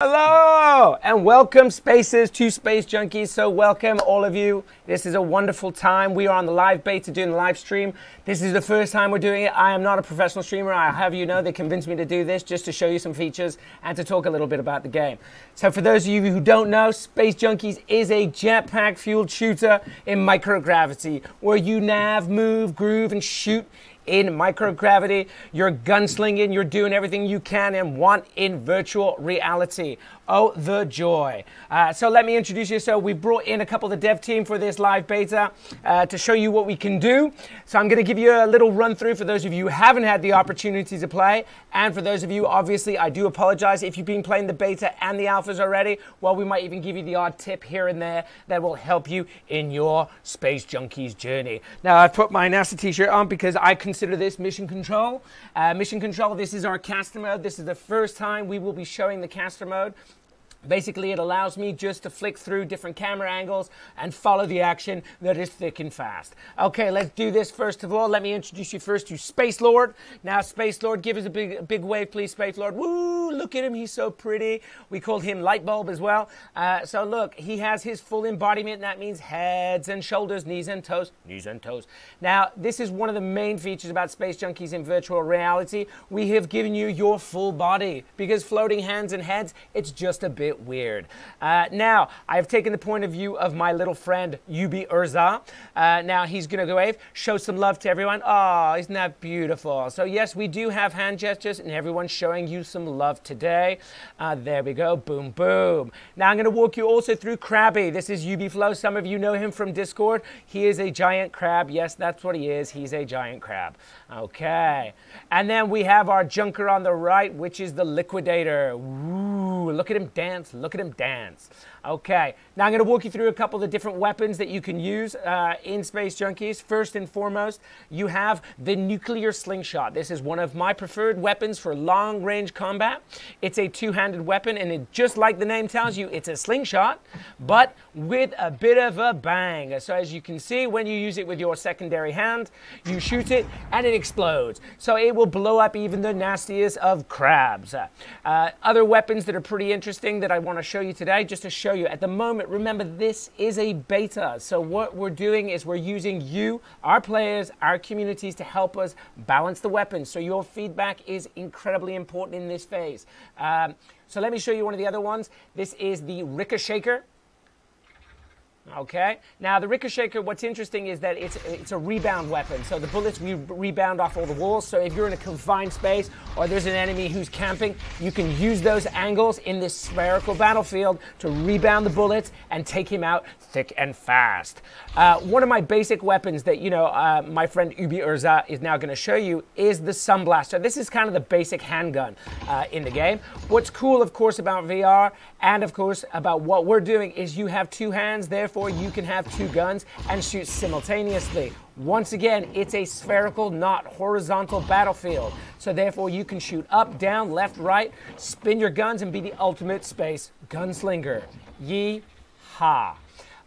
Hello and welcome Spaces to Space Junkies. So welcome all of you. This is a wonderful time. We are on the live beta doing the live stream. This is the first time we're doing it. I am not a professional streamer. I have you know they convinced me to do this just to show you some features and to talk a little bit about the game. So for those of you who don't know, Space Junkies is a jetpack fueled shooter in microgravity where you nav, move, groove and shoot in microgravity. You're gunslinging, you're doing everything you can and want in virtual reality. Oh, the joy. So let me introduce you. So we brought in a couple of the dev team for this live beta to show you what we can do. So I'm going to give you a little run through for those of you who haven't had the opportunity to play. And for those of you, obviously, I do apologize if you've been playing the beta and the alphas already. Well, we might even give you the odd tip here and there that will help you in your Space Junkies journey. Now, I've put my NASA t-shirt on because I consider this mission control. Mission control, this is our caster mode. This is the first time we will be showing the caster mode. Basically, it allows me just to flick through different camera angles and follow the action that is thick and fast. Okay, let's do this first of all. Let me introduce you first to Space Lord. Now, Space Lord, give us a big wave, please, Space Lord. Woo, look at him. He's so pretty. We called him Light Bulb as well. So look, he has his full embodiment. That means heads and shoulders, knees and toes. Knees and toes. Now, this is one of the main features about Space Junkies in virtual reality. We have given you your full body because floating hands and heads, it's just a bit weird. Now, I've taken the point of view of my little friend, Ubisoft. Now, he's going to go wave, show some love to everyone. Oh, isn't that beautiful? So, yes, we do have hand gestures, and everyone's showing you some love today. There we go. Boom, boom. Now, I'm going to walk you also through Krabby. This is UbiFlow. Some of you know him from Discord. He is a giant crab. Yes, that's what he is. He's a giant crab. Okay. And then we have our junker on the right, which is the Liquidator. Ooh, look at him dance. Look at him dance. Okay, now I'm going to walk you through a couple of the different weapons that you can use in Space Junkies. First and foremost, you have the nuclear slingshot. This is one of my preferred weapons for long-range combat. It's a two-handed weapon, and just like the name tells you, it's a slingshot, but with a bit of a bang. So as you can see, when you use it with your secondary hand, you shoot it, and it explodes. So it will blow up even the nastiest of crabs. Other weapons that are pretty interesting that I want to show you today, just to show you at the moment, remember this is a beta, so what we're doing is we're using you, our players, our communities to help us balance the weapons, so your feedback is incredibly important in this phase. So let me show you one of the other ones. This is the Ricochet. Okay, now the Ricochet, what's interesting is that it's a rebound weapon. So the bullets rebound off all the walls. So if you're in a confined space or there's an enemy who's camping, you can use those angles in this spherical battlefield to rebound the bullets and take him out thick and fast. One of my basic weapons that, you know, my friend Ubisoft is now going to show you is the Sunblaster. This is kind of the basic handgun in the game. What's cool, of course, about VR and, of course, about what we're doing is you have two hands, therefore you can have two guns and shoot simultaneously. Once again, it's a spherical, not horizontal battlefield. So therefore you can shoot up, down, left, right, spin your guns and be the ultimate space gunslinger. Yee-haw.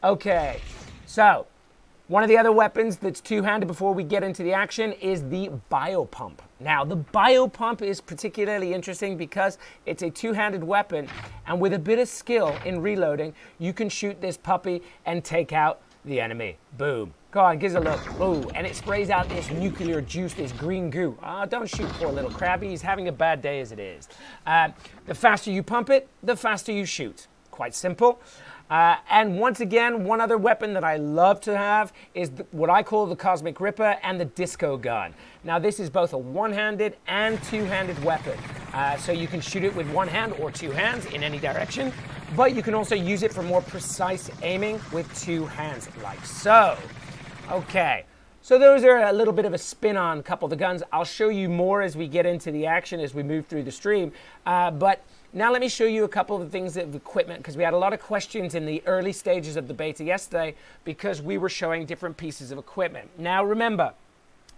Okay, so one of the other weapons that's two-handed before we get into the action is the Biopump. Now, the Biopump is particularly interesting because it's a two-handed weapon, and with a bit of skill in reloading, you can shoot this puppy and take out the enemy. Boom. Go on, gives a look. Ooh, and it sprays out this nuclear juice, this green goo. Don't shoot poor little Krabby. He's having a bad day as it is. The faster you pump it, the faster you shoot. Quite simple. And once again, one other weapon that I love to have is what I call the Cosmic Ripper and the Disco Gun. Now, this is both a one-handed and two-handed weapon. So you can shoot it with one hand or two hands in any direction, but you can also use it for more precise aiming with two hands, like so. Okay. So those are a little bit of a spin on a couple of the guns. I'll show you more as we get into the action as we move through the stream. But now let me show you a couple of things of equipment, because we had a lot of questions in the early stages of the beta yesterday because we were showing different pieces of equipment. Now remember,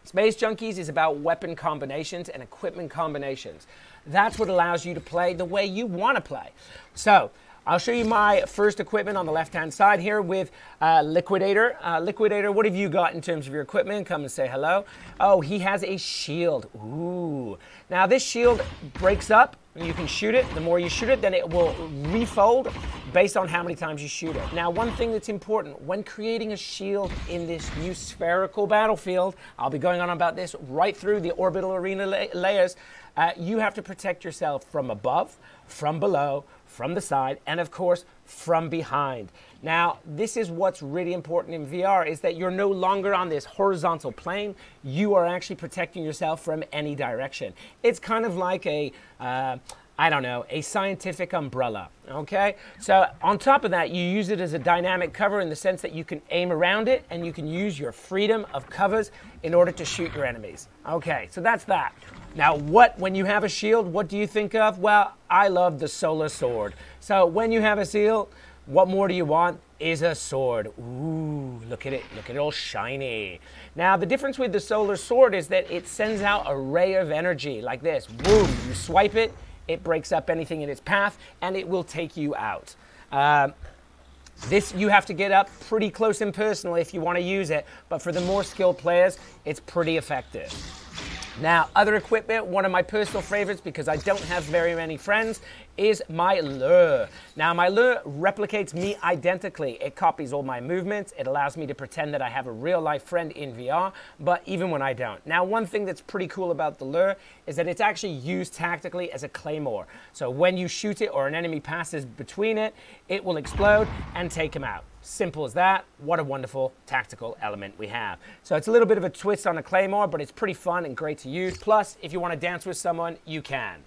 Space Junkies is about weapon combinations and equipment combinations. That's what allows you to play the way you want to play. So I'll show you my first equipment on the left-hand side here with Liquidator. Liquidator, what have you got in terms of your equipment? Come and say hello. Oh, he has a shield. Ooh. Now, this shield breaks up You can shoot it. The more you shoot it, then it will refold based on how many times you shoot it. Now, one thing that's important, when creating a shield in this new spherical battlefield, I'll be going on about this right through the orbital arena layers, you have to protect yourself from above, from below, from the side, and of course, from behind. Now, this is what's really important in VR, is that you're no longer on this horizontal plane. You are actually protecting yourself from any direction. It's kind of like a, I don't know, a scientific umbrella, okay? So on top of that, you use it as a dynamic cover in the sense that you can aim around it and you can use your freedom of covers in order to shoot your enemies. Okay, so that's that. Now, when you have a shield, what do you think of? Well, I love the solar sword. So when you have a shield, what more do you want is a sword. Ooh, look at it all shiny. Now, the difference with the solar sword is that it sends out a ray of energy like this. Boom, you swipe it, it breaks up anything in its path, and it will take you out. This, you have to get up pretty close and personal if you want to use it, but for the more skilled players, it's pretty effective. Now, other equipment, one of my personal favorites because I don't have very many friends, is my lure. Now, my lure replicates me identically. It copies all my movements. It allows me to pretend that I have a real-life friend in VR, but even when I don't. Now, one thing that's pretty cool about the lure is that it's actually used tactically as a claymore. So when you shoot it or an enemy passes between it, it will explode and take him out. Simple as that. What a wonderful tactical element we have. So it's a little bit of a twist on a claymore, but it's pretty fun and great to use. Plus, if you want to dance with someone, you can.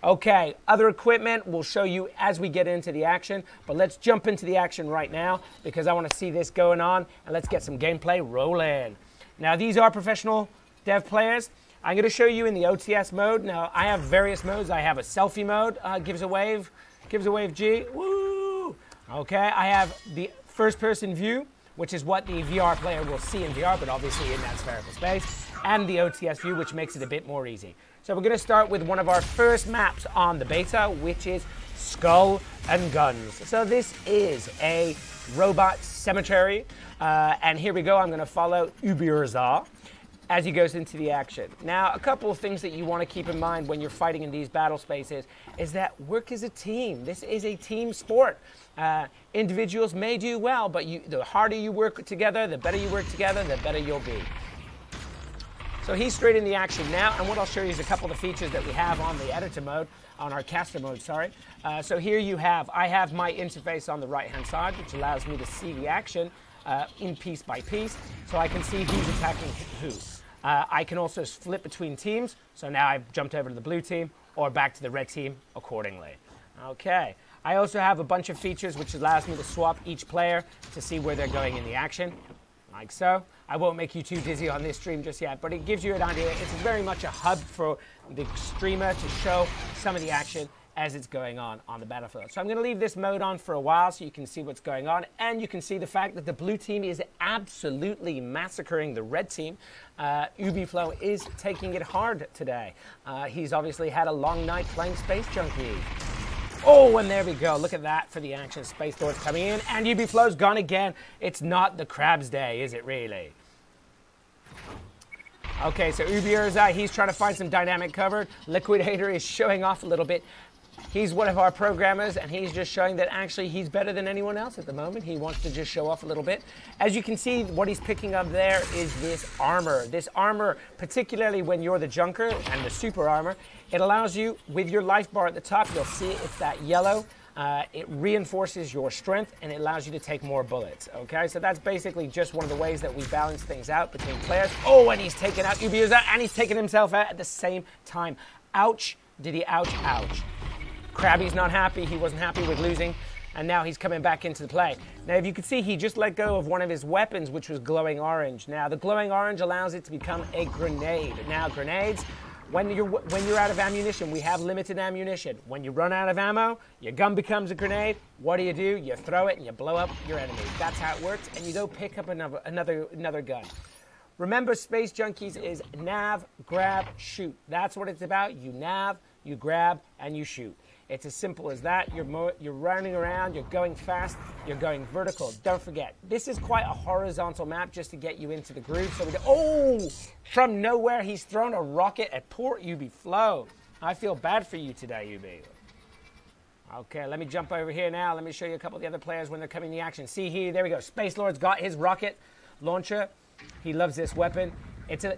Okay, other equipment we'll show you as we get into the action, but let's jump into the action right now because I want to see this going on, and let's get some gameplay rolling. Now, these are professional dev players. I'm going to show you in the OTS mode. Now, I have various modes. I have a selfie mode, gives a wave G. Woo! Okay, I have the first-person view, which is what the VR player will see in VR, but obviously in that spherical space, and the OTS view, which makes it a bit more easy. So we're going to start with one of our first maps on the beta, which is Skull and Guns. So this is a robot cemetery, and here we go. I'm going to follow Ubisoft as he goes into the action. Now, a couple of things that you want to keep in mind when you're fighting in these battle spaces is that work as a team. This is a team sport. Individuals may do well, but the harder you work together, the better you work together, the better you'll be. So he's straight in the action now, and what I'll show you is a couple of the features that we have on the editor mode, on our caster mode, sorry. So here I have my interface on the right-hand side, which allows me to see the action in piece by piece, so I can see who's attacking who. I can also flip between teams, so now I've jumped over to the blue team or back to the red team accordingly. Okay. I also have a bunch of features which allows me to swap each player to see where they're going in the action, like so. I won't make you too dizzy on this stream just yet, but it gives you an idea. It's very much a hub for the streamer to show some of the action as it's going on the battlefield. So I'm going to leave this mode on for a while so you can see what's going on, and you can see the fact that the blue team is absolutely massacring the red team. Ubisoft is taking it hard today. He's obviously had a long night playing Space Junkies. Oh, and there we go. Look at that for the action. Space Thor's coming in, and Ubisoft's gone again. It's not the crab's day, is it really? Okay, so Ubisoft, he's trying to find some dynamic cover. Liquidator is showing off a little bit. He's one of our programmers, and he's just showing that actually he's better than anyone else at the moment. He wants to just show off a little bit. As you can see, what he's picking up there is this armor. This armor, particularly when you're the junker and the super armor, it allows you, with your life bar at the top, you'll see it's that yellow. It reinforces your strength, and it allows you to take more bullets, okay? So that's basically just one of the ways that we balance things out between players. Oh, and he's taken out Ubisoft, and he's taken himself out at the same time. Ouch, did he ouch, ouch. Krabby's not happy. He wasn't happy with losing, and now he's coming back into the play. Now, if you can see, he just let go of one of his weapons, which was glowing orange. Now, the glowing orange allows it to become a grenade. Now, grenades, when you're out of ammunition, we have limited ammunition. When you run out of ammo, your gun becomes a grenade. What do? You throw it and you blow up your enemy. That's how it works, and you go pick up another gun. Remember, Space Junkies is nav, grab, shoot. That's what it's about. You nav, you grab, and you shoot. It's as simple as that. You're running around, you're going fast, you're going vertical. Don't forget, this is quite a horizontal map just to get you into the groove. So we go, oh, from nowhere, he's thrown a rocket at poor Ubisoft. I feel bad for you today, Ubi. Okay, let me jump over here now. Let me show you a couple of the other players when they're coming to action. See here, there we go. Space Lord's got his rocket launcher. He loves this weapon.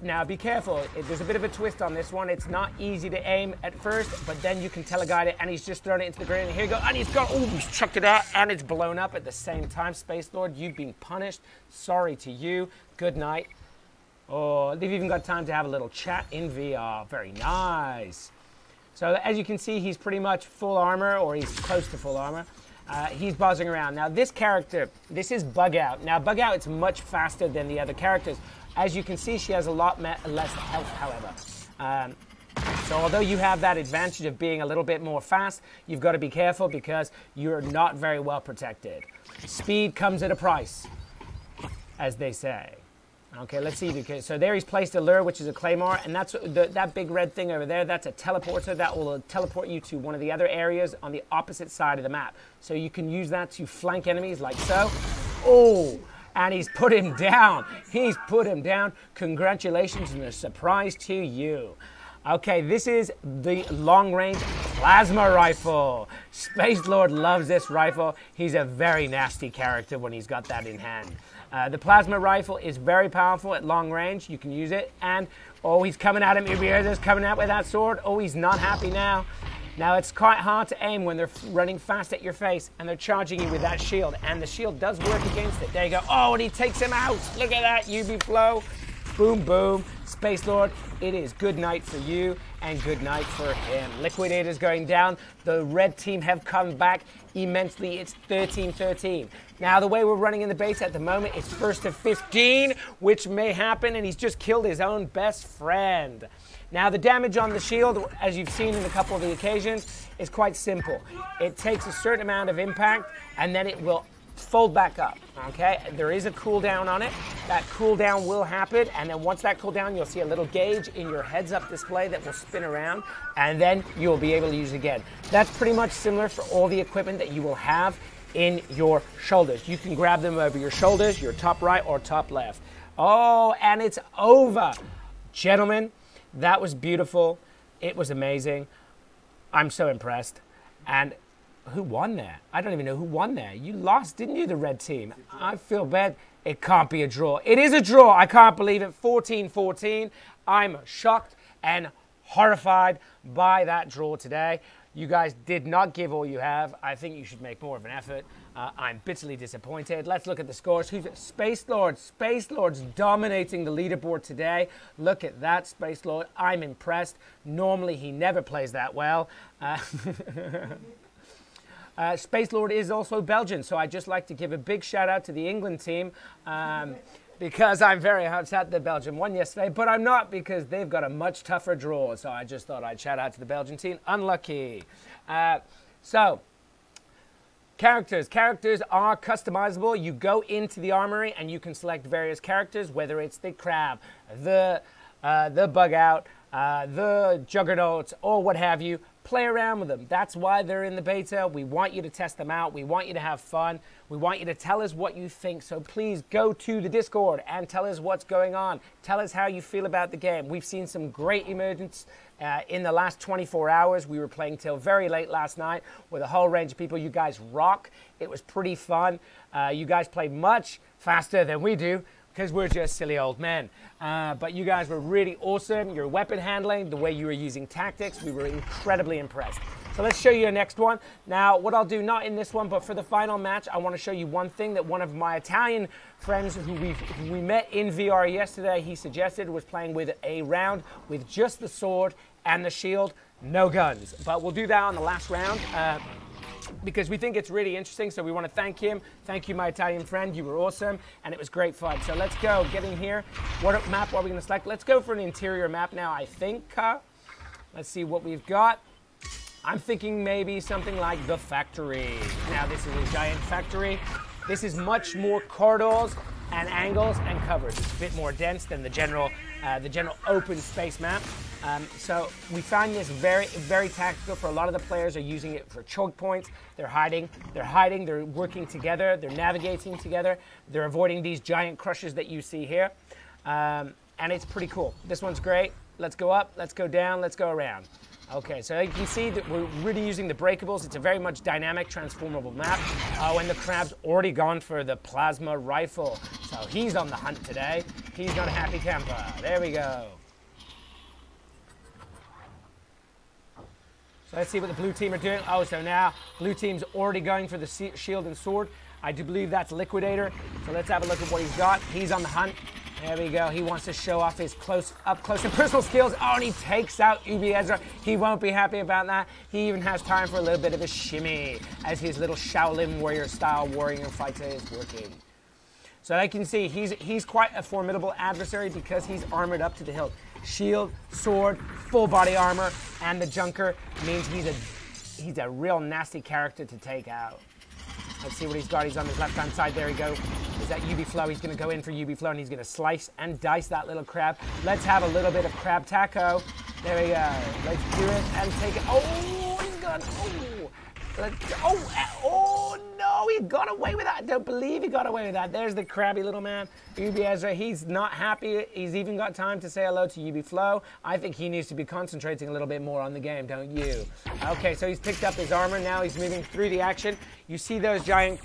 Now be careful. There's a bit of a twist on this one. It's not easy to aim at first, but then you can teleguide it, and he's just thrown it into the ground. And here you go, and he's chucked it out, and it's blown up at the same time. Space Lord, you've been punished. Sorry to you. Good night. Oh, they've even got time to have a little chat in VR. Very nice. So as you can see, he's pretty much full armor, or he's close to full armor. He's buzzing around. Now this character, this is Bug Out. Now Bug Out, it's much faster than the other characters. As you can see, she has a lot less health, however. So although you have that advantage of being a little bit more fast, you've got to be careful because you're not very well protected. Speed comes at a price, as they say. Okay, let's see. Because, so there he's placed a lure, which is a claymore, and that's that big red thing over there. That's a teleporter that will teleport you to one of the other areas on the opposite side of the map. So you can use that to flank enemies like so. Oh, and he's put him down. He's put him down. Congratulations and a surprise to you. Okay, this is the long-range plasma rifle. Space Lord loves this rifle. He's a very nasty character when he's got that in hand. The plasma rifle is very powerful at long range. You can use it. And, oh, he's coming at him. He's coming out with that sword. Oh, he's not happy now. Now, it's quite hard to aim when they're running fast at your face and they're charging you with that shield. And the shield does work against it. There you go. Oh, and he takes him out. Look at that, UB flow. Boom, boom. Space Lord, it is good night for you and good night for him. Liquidator's going down. The red team have come back immensely. It's 13-13. Now, the way we're running in the base at the moment, it's first to 15, which may happen, and he's just killed his own best friend. Now, the damage on the shield, as you've seen in a couple of the occasions, is quite simple. It takes a certain amount of impact, and then it will fold back up, okay? There is a cooldown on it. That cooldown will happen, and then once that cooldown, you'll see a little gauge in your heads-up display that will spin around, and then you'll be able to use it again. That's pretty much similar for all the equipment that you will have in your shoulders. You can grab them over your shoulders, your top right or top left. Oh, and it's over. Gentlemen, that was beautiful. It was amazing. I'm so impressed. And who won there? I don't even know who won there. You lost, didn't you, the red team? I feel bad. It can't be a draw. It is a draw. I can't believe it. 14-14. I'm shocked and horrified by that draw today. You guys did not give all you have. I think you should make more of an effort. I'm bitterly disappointed. Let's look at the scores. Who's Space Lord? Space Lord's dominating the leaderboard today. Look at that, Space Lord. I'm impressed. Normally, he never plays that well. Space Lord is also Belgian, so I'd just like to give a big shout out to the England team because I'm very upset that Belgium won yesterday, but I'm not because they've got a much tougher draw, so I just thought I'd shout out to the Belgian team. Unlucky. So, characters. Characters are customizable. You go into the armory and you can select various characters, whether it's the Crab, the Bug Out, the Juggernauts, or what have you. Play around with them. That's why they're in the beta. We want you to test them out. We want you to have fun. We want you to tell us what you think. So please go to the Discord and tell us what's going on. Tell us how you feel about the game. We've seen some great emergence in the last 24 hours. We were playing till very late last night with a whole range of people. You guys rock. It was pretty fun. You guys play much faster than we do, because we're just silly old men. But you guys were really awesome. Your weapon handling, the way you were using tactics, we were incredibly impressed. So let's show you a next one. Now, what I'll do, not in this one, but for the final match, I want to show you one thing that one of my Italian friends who we met in VR yesterday, he suggested was playing with a round with just the sword and the shield, no guns. But we'll do that on the last round. Because we think it's really interesting, so we want to thank him. Thank you, my Italian friend. You were awesome, and it was great fun. So let's go. Get in here. What map are we going to select? Let's go for an interior map now, I think. Let's see what we've got. I'm thinking maybe something like the factory. Now, this is a giant factory. This is much more corridors and angles and covers. It's a bit more dense than the general open space map. So we find this very, very tactical. For a lot of the players are using it for choke points. They're hiding, they're working together, they're navigating together, they're avoiding these giant crushes that you see here. And it's pretty cool. This one's great. Let's go up, let's go down, let's go around. Okay, so you can see that we're really using the breakables. It's a very much dynamic, transformable map. Oh, and the crab's already gone for the plasma rifle. So he's on the hunt today. He's not a happy camper. There we go. So let's see what the blue team are doing. Oh, so now blue team's already going for the shield and sword. I do believe that's Liquidator. So let's have a look at what he's got. He's on the hunt. There we go. He wants to show off his up close and personal skills. Oh, and he takes out Ubi Ezra. He won't be happy about that. He even has time for a little bit of a shimmy as his little Shaolin warrior style warrior fighter is working. So I can see he's quite a formidable adversary because he's armored up to the hilt. Shield, sword, full body armor, and the Junker means he's a real nasty character to take out. Let's see what he's got. He's on his left-hand side. There we go. Is that UB Flow? He's going to go in for UB Flow, and he's going to slice and dice that little crab. Let's have a little bit of crab taco. There we go. Let's do it and take it. Oh, he's gone. Oh, no, he got away with that. I don't believe he got away with that. There's the crabby little man, Ubi Ezra. He's not happy. He's even got time to say hello to UB Flow. I think he needs to be concentrating a little bit more on the game, don't you? Okay, so he's picked up his armor. Now he's moving through the action. You see those giant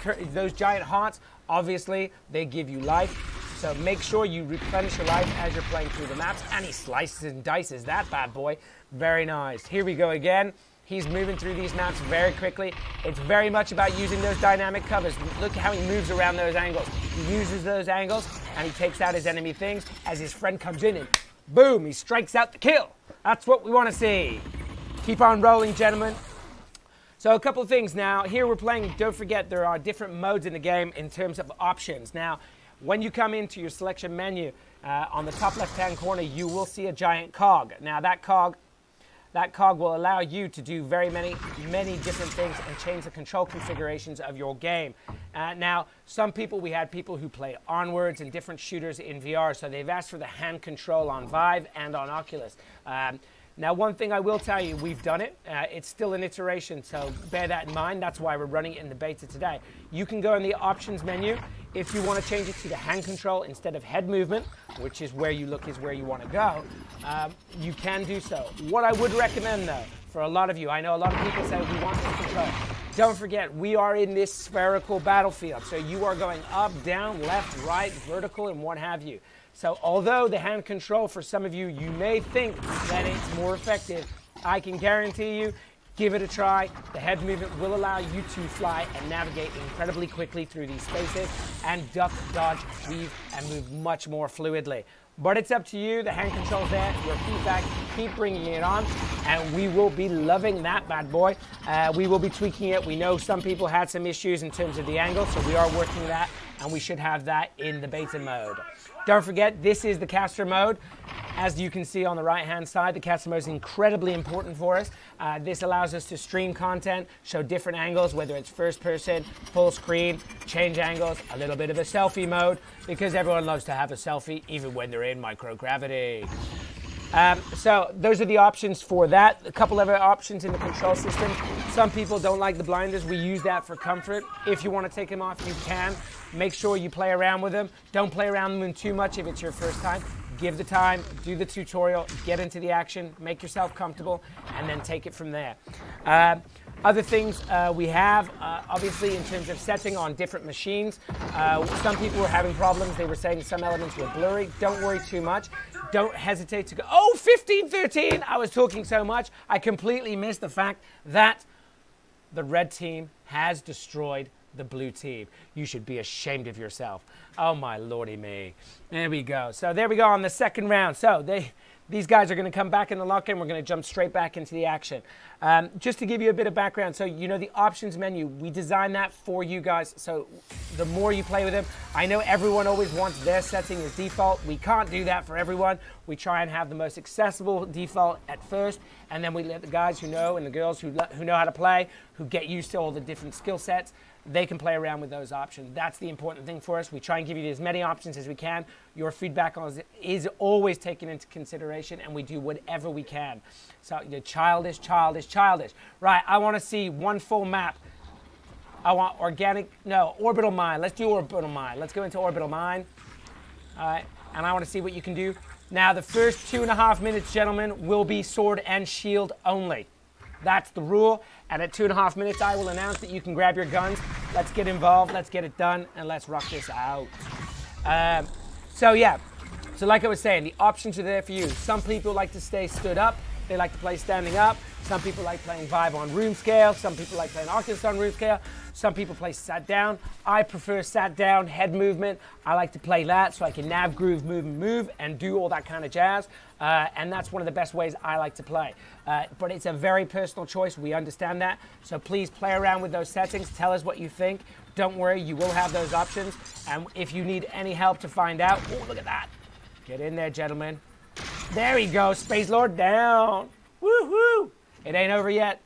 hearts? Obviously, they give you life. So make sure you replenish your life as you're playing through the maps. And he slices and dices that bad boy. Very nice. Here we go again. He's moving through these maps very quickly. It's very much about using those dynamic covers. Look how he moves around those angles. He uses those angles, and he takes out his enemy things as his friend comes in, and boom, he strikes out the kill. That's what we want to see. Keep on rolling, gentlemen. So a couple of things now. Here we're playing, don't forget, there are different modes in the game in terms of options. Now, when you come into your selection menu, on the top left-hand corner, you will see a giant cog. Now, that cog will allow you to do many different things and change the control configurations of your game. Now, we had people who play Onwards and different shooters in VR, so they've asked for the hand control on Vive and on Oculus. Now, one thing I will tell you, we've done it. It's still an iteration, so bear that in mind. That's why we're running it in the beta today. You can go in the options menu. If you want to change it to the hand control instead of head movement, which is where you look is where you want to go, you can do so. What I would recommend, though, for a lot of you, I know a lot of people say we want this control. Don't forget, we are in this spherical battlefield, so you are going up, down, left, right, vertical, and what have you. So although the hand control, for some of you, you may think that it's more effective, I can guarantee you, give it a try. The head movement will allow you to fly and navigate incredibly quickly through these spaces and duck, dodge, weave, and move much more fluidly. But it's up to you. The hand control's there. Your feedback, keep bringing it on, and we will be loving that bad boy. We will be tweaking it. We know some people had some issues in terms of the angle, so we are working that, and we should have that in the beta mode. Don't forget, this is the caster mode. As you can see on the right-hand side, the caster mode is incredibly important for us. This allows us to stream content, show different angles, whether it's first person, full screen, change angles, a little bit of a selfie mode, because everyone loves to have a selfie, even when they're in microgravity. So those are the options for that. A couple other options in the control system. Some people don't like the blinders. We use that for comfort. If you want to take them off, you can. Make sure you play around with them. Don't play around with them too much if it's your first time. Give the time, do the tutorial, get into the action, make yourself comfortable, and then take it from there. Other things we have, obviously, in terms of setting on different machines. Some people were having problems. They were saying some elements were blurry. Don't worry too much. Don't hesitate to go, oh, 1513! I was talking so much, I completely missed the fact that the red team has destroyed the blue team. You should be ashamed of yourself. Oh, my lordy me. There we go. So there we go on the second round. So these guys are going to come back in the lock-in. We're going to jump straight back into the action. Just to give you a bit of background, so you know the options menu, we designed that for you guys. So the more you play with them, I know everyone always wants their setting as default. We can't do that for everyone. We try and have the most accessible default at first, and then we let the guys who know and the girls who know how to play, who get used to all the different skill sets, they can play around with those options. That's the important thing for us. We try and give you as many options as we can. Your feedback is always taken into consideration, and we do whatever we can. So you're childish. Right, I want to see one full map. I want orbital mine. Let's do orbital mine. Let's go into orbital mine. All right, and I want to see what you can do Now, the first 2.5 minutes, gentlemen, will be sword and shield only. That's the rule. And at 2.5 minutes, I will announce that you can grab your guns. Let's get involved. Let's get it done. And let's rock this out. So, yeah. So, like I was saying, the options are there for you. Some people like to stay stood up. They like to play standing up. Some people like playing Vive on room scale. Some people like playing Oculus on room scale. Some people play sat down. I prefer sat down, head movement. I like to play that so I can nav, groove, move, and do all that kind of jazz. And that's one of the best ways I like to play. But it's a very personal choice. We understand that. So please play around with those settings. Tell us what you think. Don't worry, you will have those options. And if you need any help to find out, oh, look at that. Get in there, gentlemen. There we go. Space Lord down. Woo-hoo. It ain't over yet.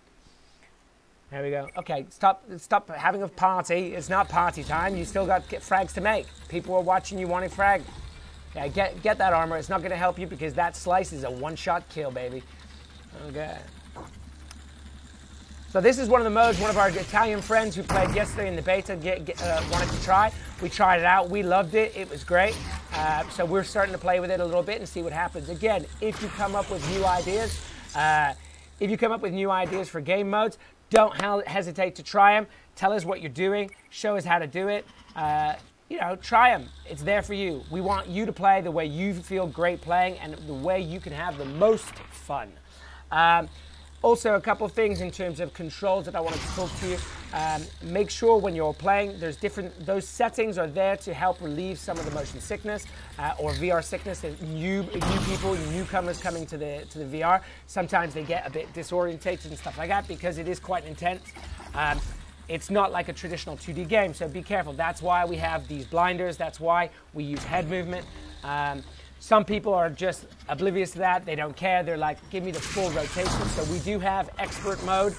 There we go. Okay, stop having a party. It's not party time. You still got frags to make. People are watching you wanting frag. Yeah, get that armor. It's not going to help you because that slice is a one-shot kill, baby. Okay. So this is one of the modes one of our Italian friends who played yesterday in the beta wanted to try. We tried it out. We loved it. It was great. So we're starting to play with it a little bit and see what happens. Again, if you come up with new ideas, for game modes, don't hesitate to try them. Tell us what you're doing. Show us how to do it. Try them. It's there for you. We want you to play the way you feel great playing and the way you can have the most fun. Also, a couple of things in terms of controls that I wanted to talk to you. Make sure when you're playing, those settings are there to help relieve some of the motion sickness or VR sickness. There's new people, newcomers coming to the VR. Sometimes they get a bit disorientated and stuff like that because it is quite intense. It's not like a traditional 2D game, so be careful. That's why we have these blinders. That's why we use head movement. Some people are just oblivious to that. They don't care. They're like, give me the full rotation. So we do have expert mode,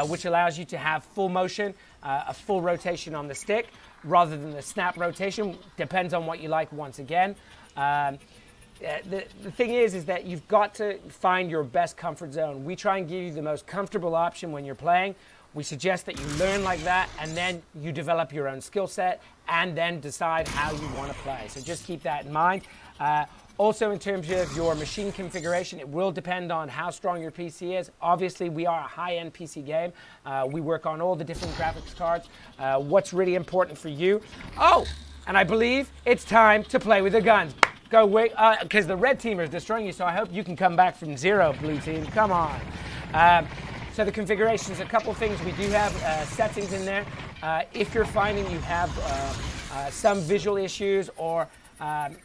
which allows you to have full motion, a full rotation on the stick, rather than the snap rotation. Depends on what you like once again. The thing is that you've got to find your best comfort zone. We try and give you the most comfortable option when you're playing. We suggest that you learn like that, and then you develop your own skill set, and then decide how you want to play. So just keep that in mind. Also, in terms of your machine configuration, it will depend on how strong your PC is. Obviously, we are a high-end PC game. We work on all the different graphics cards. What's really important for you? Oh, and I believe it's time to play with the guns. Go wait, because the red team is destroying you, so I hope you can come back from zero, blue team. Come on. So the configurations, a couple things. We do have settings in there. If you're finding you have some visual issues or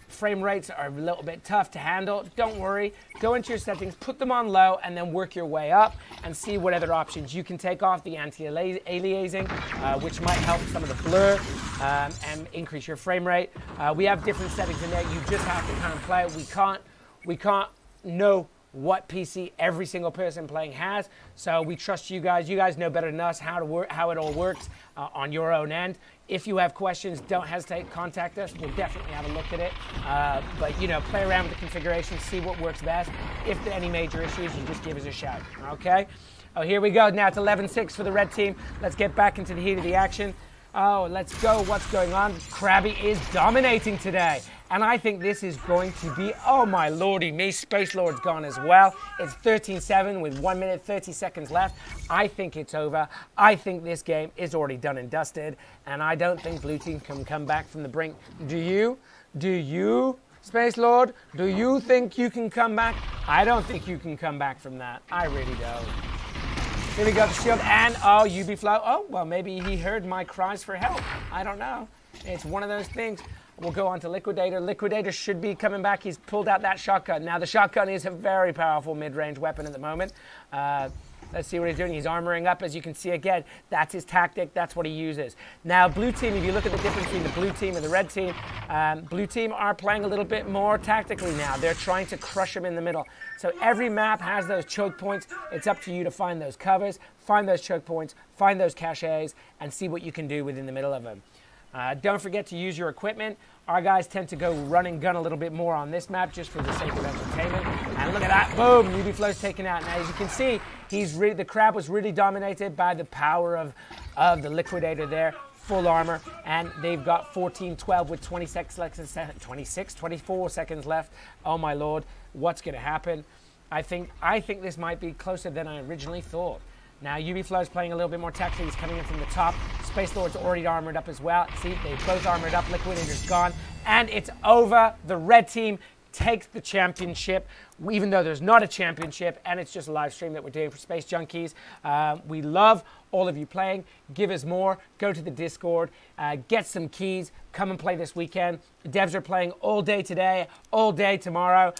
frame rates are a little bit tough to handle, don't worry. Go into your settings, put them on low, and then work your way up and see what other options. You can take off the anti-aliasing, which might help some of the blur and increase your frame rate. We have different settings in there. You just have to kind of play it. We can't know what PC every single person playing has, so we trust you guys. You guys know better than us how it all works on your own end. If you have questions, don't hesitate, contact us. We'll definitely have a look at it. But play around with the configuration, see what works best. If there are any major issues, you just give us a shout. Okay? Oh, here we go. Now it's 11-6 for the red team. Let's get back into the heat of the action. Oh, let's go. What's going on? Krabby is dominating today. And I think this is going to be, oh my lordy me, Space Lord's gone as well. It's 13-7 with 1 minute 30 seconds left. I think it's over. I think this game is already done and dusted. And I don't think blue team can come back from the brink. Do you? Do you, Space Lord? Do you think you can come back? I don't think you can come back from that. I really don't. Here we go, the shield, and oh, Ubisoft. Oh, well, maybe he heard my cries for help. I don't know. It's one of those things. We'll go on to Liquidator. Liquidator should be coming back. He's pulled out that shotgun. Now, the shotgun is a very powerful mid-range weapon at the moment. Let's see what he's doing. He's armoring up, as you can see again. That's his tactic. That's what he uses. Now, blue team, if you look at the difference between the blue team and the red team, blue team are playing a little bit more tactically now. They're trying to crush them in the middle. So every map has those choke points. It's up to you to find those covers, find those choke points, find those caches, and see what you can do within the middle of them. Don't forget to use your equipment. Our guys tend to go run and gun a little bit more on this map just for the sake of entertainment. And look at that, boom, Ubiflow's taken out. Now, as you can see, the crab was really dominated by the power of the Liquidator there. full armor, and they've got 14-12 with 24 seconds left. Oh my lord, what's going to happen? I think this might be closer than I originally thought. Now, Ubiflow's playing a little bit more tactically. He's coming in from the top. Space Lord's already armored up as well. See, they both armored up. Liquidator's gone. And it's over. The red team takes the championship, even though there's not a championship, and it's just a live stream that we're doing for Space Junkies. We love all of you playing. Give us more. Go to the Discord. Get some keys. Come and play this weekend. The devs are playing all day today, all day tomorrow.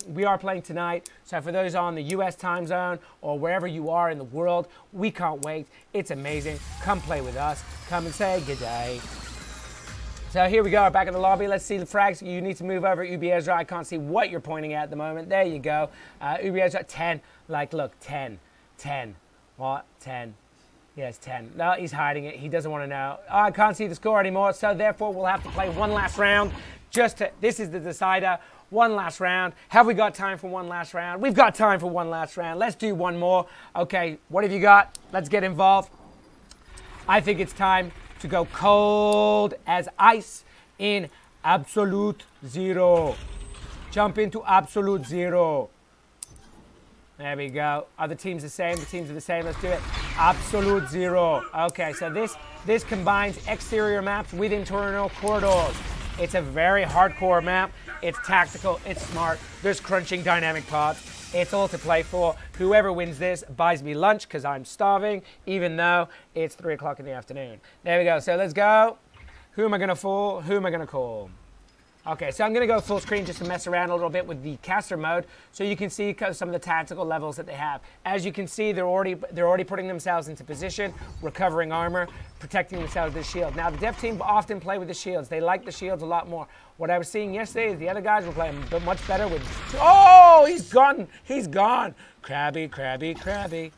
We are playing tonight. So for those on the US time zone or wherever you are in the world, we can't wait. It's amazing. Come play with us. Come and say good day. So here we go, back in the lobby. Let's see the frags. You need to move over, Ubi Ezra. I can't see what you're pointing at the moment. There you go. Ubi Ezra, 10. Like, look, 10. 10. What? 10. Yes, 10. No, he's hiding it. He doesn't want to know. Oh, I can't see the score anymore, so therefore we'll have to play one last round. This is the decider. One last round. Have we got time for one last round? We've got time for one last round. Let's do one more. Okay, what have you got? Let's get involved. I think it's time to go cold as ice in absolute zero. Jump into absolute zero. There we go. Are the teams the same? The teams are the same. Let's do it. Absolute zero. Okay, so this combines exterior maps with internal corridors. It's a very hardcore map. It's tactical. It's smart. There's crunching dynamic pods. It's all to play for. Whoever wins this buys me lunch because I'm starving, even though it's 3 o'clock in the afternoon. There we go. So let's go. Who am I going to fool? Who am I going to call? Okay, so I'm going to go full screen just to mess around a little bit with the caster mode so you can see some of the tactical levels that they have. As you can see, they're already putting themselves into position, recovering armor, protecting themselves with the shield. Now, the dev team often play with the shields. They like the shields a lot more. What I was seeing yesterday is the other guys were playing much better with... Oh, he's gone. He's gone. Crabby, crabby, crabby.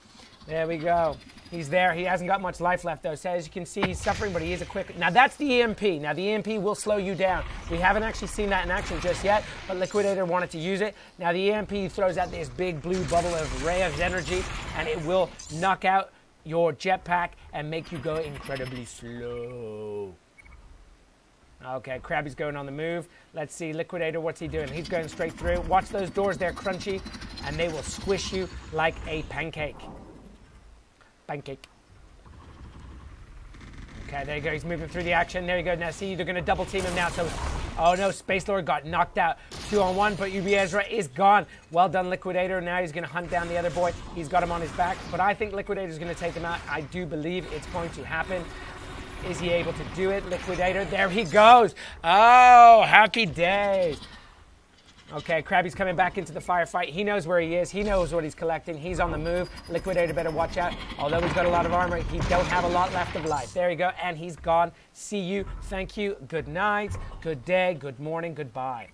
There we go. He's there. He hasn't got much life left, though. So as you can see, he's suffering, but he is a quick... Now, that's the EMP. Now, the EMP will slow you down. We haven't actually seen that in action just yet, but Liquidator wanted to use it. Now, the EMP throws out this big blue bubble of ray of energy, and it will knock out your jetpack and make you go incredibly slow. Okay, Krabby's going on the move. Let's see, Liquidator, what's he doing? He's going straight through. Watch those doors, they're crunchy, and they will squish you like a pancake. Pancake. Okay, there you go. He's moving through the action. There you go. Now, see, they're going to double team him now. So, oh no, Space Lord got knocked out. 2-on-1, but Ubi Ezra is gone. Well done, Liquidator. Now he's going to hunt down the other boy. He's got him on his back, but I think Liquidator's going to take him out. I do believe it's going to happen. Is he able to do it? Liquidator, there he goes. Oh, happy days. Okay, Krabby's coming back into the firefight. He knows where he is. He knows what he's collecting. He's on the move. Liquidator better watch out. Although he's got a lot of armor, he don't have a lot left of life. There you go, and he's gone. See you, thank you, good night, good day, good morning, goodbye.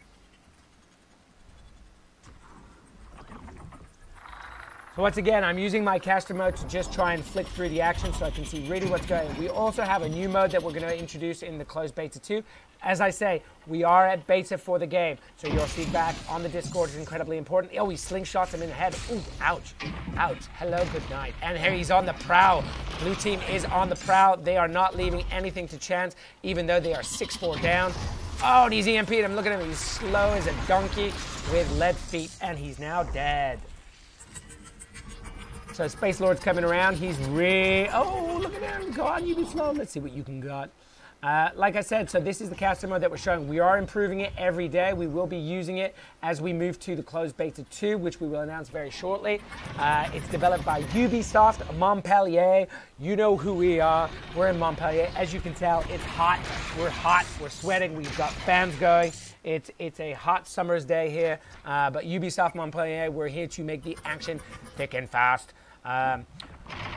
So once again, I'm using my caster mode to just try and flick through the action so I can see really what's going on. We also have a new mode that we're going to introduce in the closed beta 2. As I say, we are at beta for the game, so your feedback on the Discord is incredibly important. Oh, he slingshots him in the head. Ooh, ouch, ouch. Hello, good night. And here he's on the prowl. Blue team is on the prowl. They are not leaving anything to chance, even though they are 6-4 down. Oh, and he's EMP'd him. Look at him. He's slow as a donkey with lead feet, and he's now dead. So Space Lord's coming around. He's oh, look at him. Go on, Ubisoft. Let's see what you can got. Like I said, so this is the caster mode that we're showing. We are improving it every day. We will be using it as we move to the closed beta 2, which we will announce very shortly. It's developed by Ubisoft Montpellier. You know who we are. We're in Montpellier. As you can tell, it's hot. We're sweating. We've got fans going. It's a hot summer's day here. But Ubisoft Montpellier, we're here to make the action thick and fast.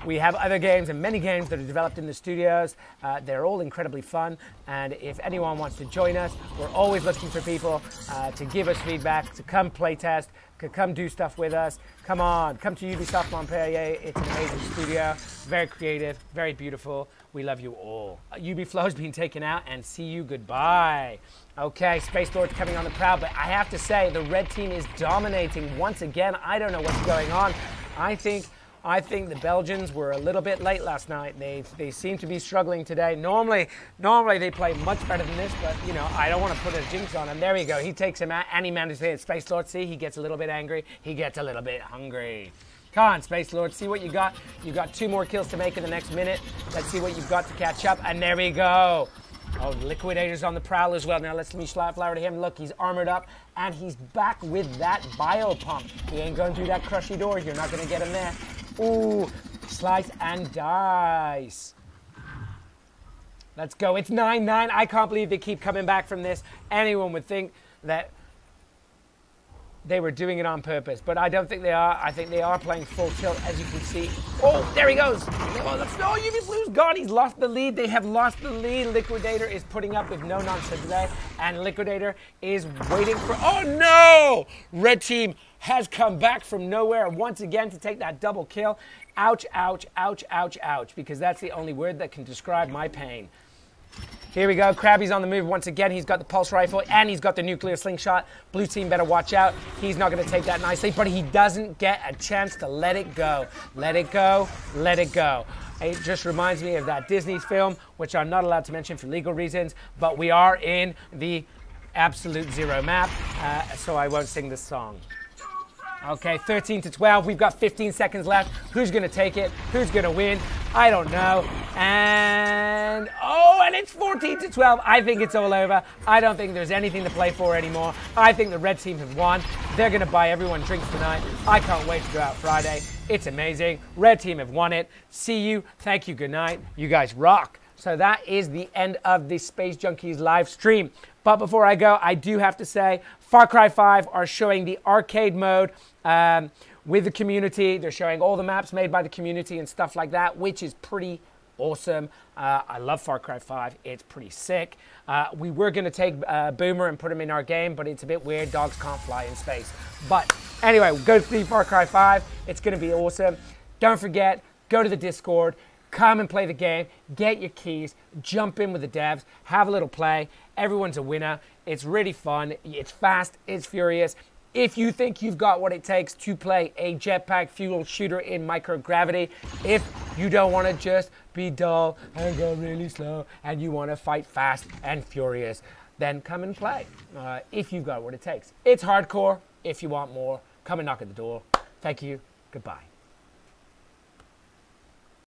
We have other games and many games that are developed in the studios. They're all incredibly fun, and if anyone wants to join us, we're always looking for people to give us feedback, to come play test, to come do stuff with us. Come on, come to Ubisoft Montpellier. It's an amazing studio, very creative, very beautiful. We love you all. Ubiflow's been taken out, and see you goodbye. Okay, Space Lord's coming on the prowl, but I have to say the red team is dominating once again. I don't know what's going on. I think I think the Belgians were a little bit late last night. They seem to be struggling today. Normally they play much better than this, but you know, I don't want to put a jinx on him. There we go. He takes him out, and he manages to hit Space Lord. See, he gets a little bit angry. He gets a little bit hungry. Come on, Space Lord, see what you got. You got 2 more kills to make in the next minute. Let's see what you've got to catch up, and there we go. Oh, Liquidator's on the prowl as well. Now let's me flower to him. Look, he's armored up, and he's back with that Biopump. He ain't going through that crushy door. You're not going to get him there. Ooh, slice and dice. Let's go. It's 9-9. I can't believe they keep coming back from this. Anyone would think that they were doing it on purpose, but I don't think they are. I think they are playing full tilt, as you can see. Oh, there he goes. Oh, Ubisoft's gone. He's lost the lead. They have lost the lead. Liquidator is putting up with no nonsense today, and Liquidator is waiting for... Oh, no! Red team has come back from nowhere once again to take that double kill. Ouch, ouch, ouch, ouch, ouch, because that's the only word that can describe my pain. Here we go. Krabby's on the move once again. He's got the pulse rifle and he's got the nuclear slingshot. Blue team better watch out. He's not going to take that nicely, but he doesn't get a chance to let it go. Let it go. Let it go. It just reminds me of that Disney film, which I'm not allowed to mention for legal reasons, but we are in the Absolute Zero map, so I won't sing this song. Okay, 13-12. We've got 15 seconds left. Who's going to take it? Who's going to win? I don't know. And it's 14-12. I think it's all over. I don't think there's anything to play for anymore. I think the red team have won. They're going to buy everyone drinks tonight. I can't wait to go out Friday. It's amazing. Red team have won it. See you. Thank you. Good night. You guys rock. So that is the end of the Space Junkies live stream. But before I go, I do have to say, Far Cry 5 are showing the arcade mode with the community. They're showing all the maps made by the community and stuff like that, which is pretty awesome. I love Far Cry 5. It's pretty sick. We were going to take Boomer and put him in our game, but it's a bit weird. Dogs can't fly in space. But anyway, go to the Far Cry 5. It's going to be awesome. Don't forget, go to the Discord. Come and play the game, get your keys, jump in with the devs, have a little play. Everyone's a winner. It's really fun. It's fast. It's furious. If you think you've got what it takes to play a jetpack fuel shooter in microgravity, if you don't want to just be dull and go really slow and you want to fight fast and furious, then come and play if you've got what it takes. It's hardcore. If you want more, come and knock at the door. Thank you. Goodbye.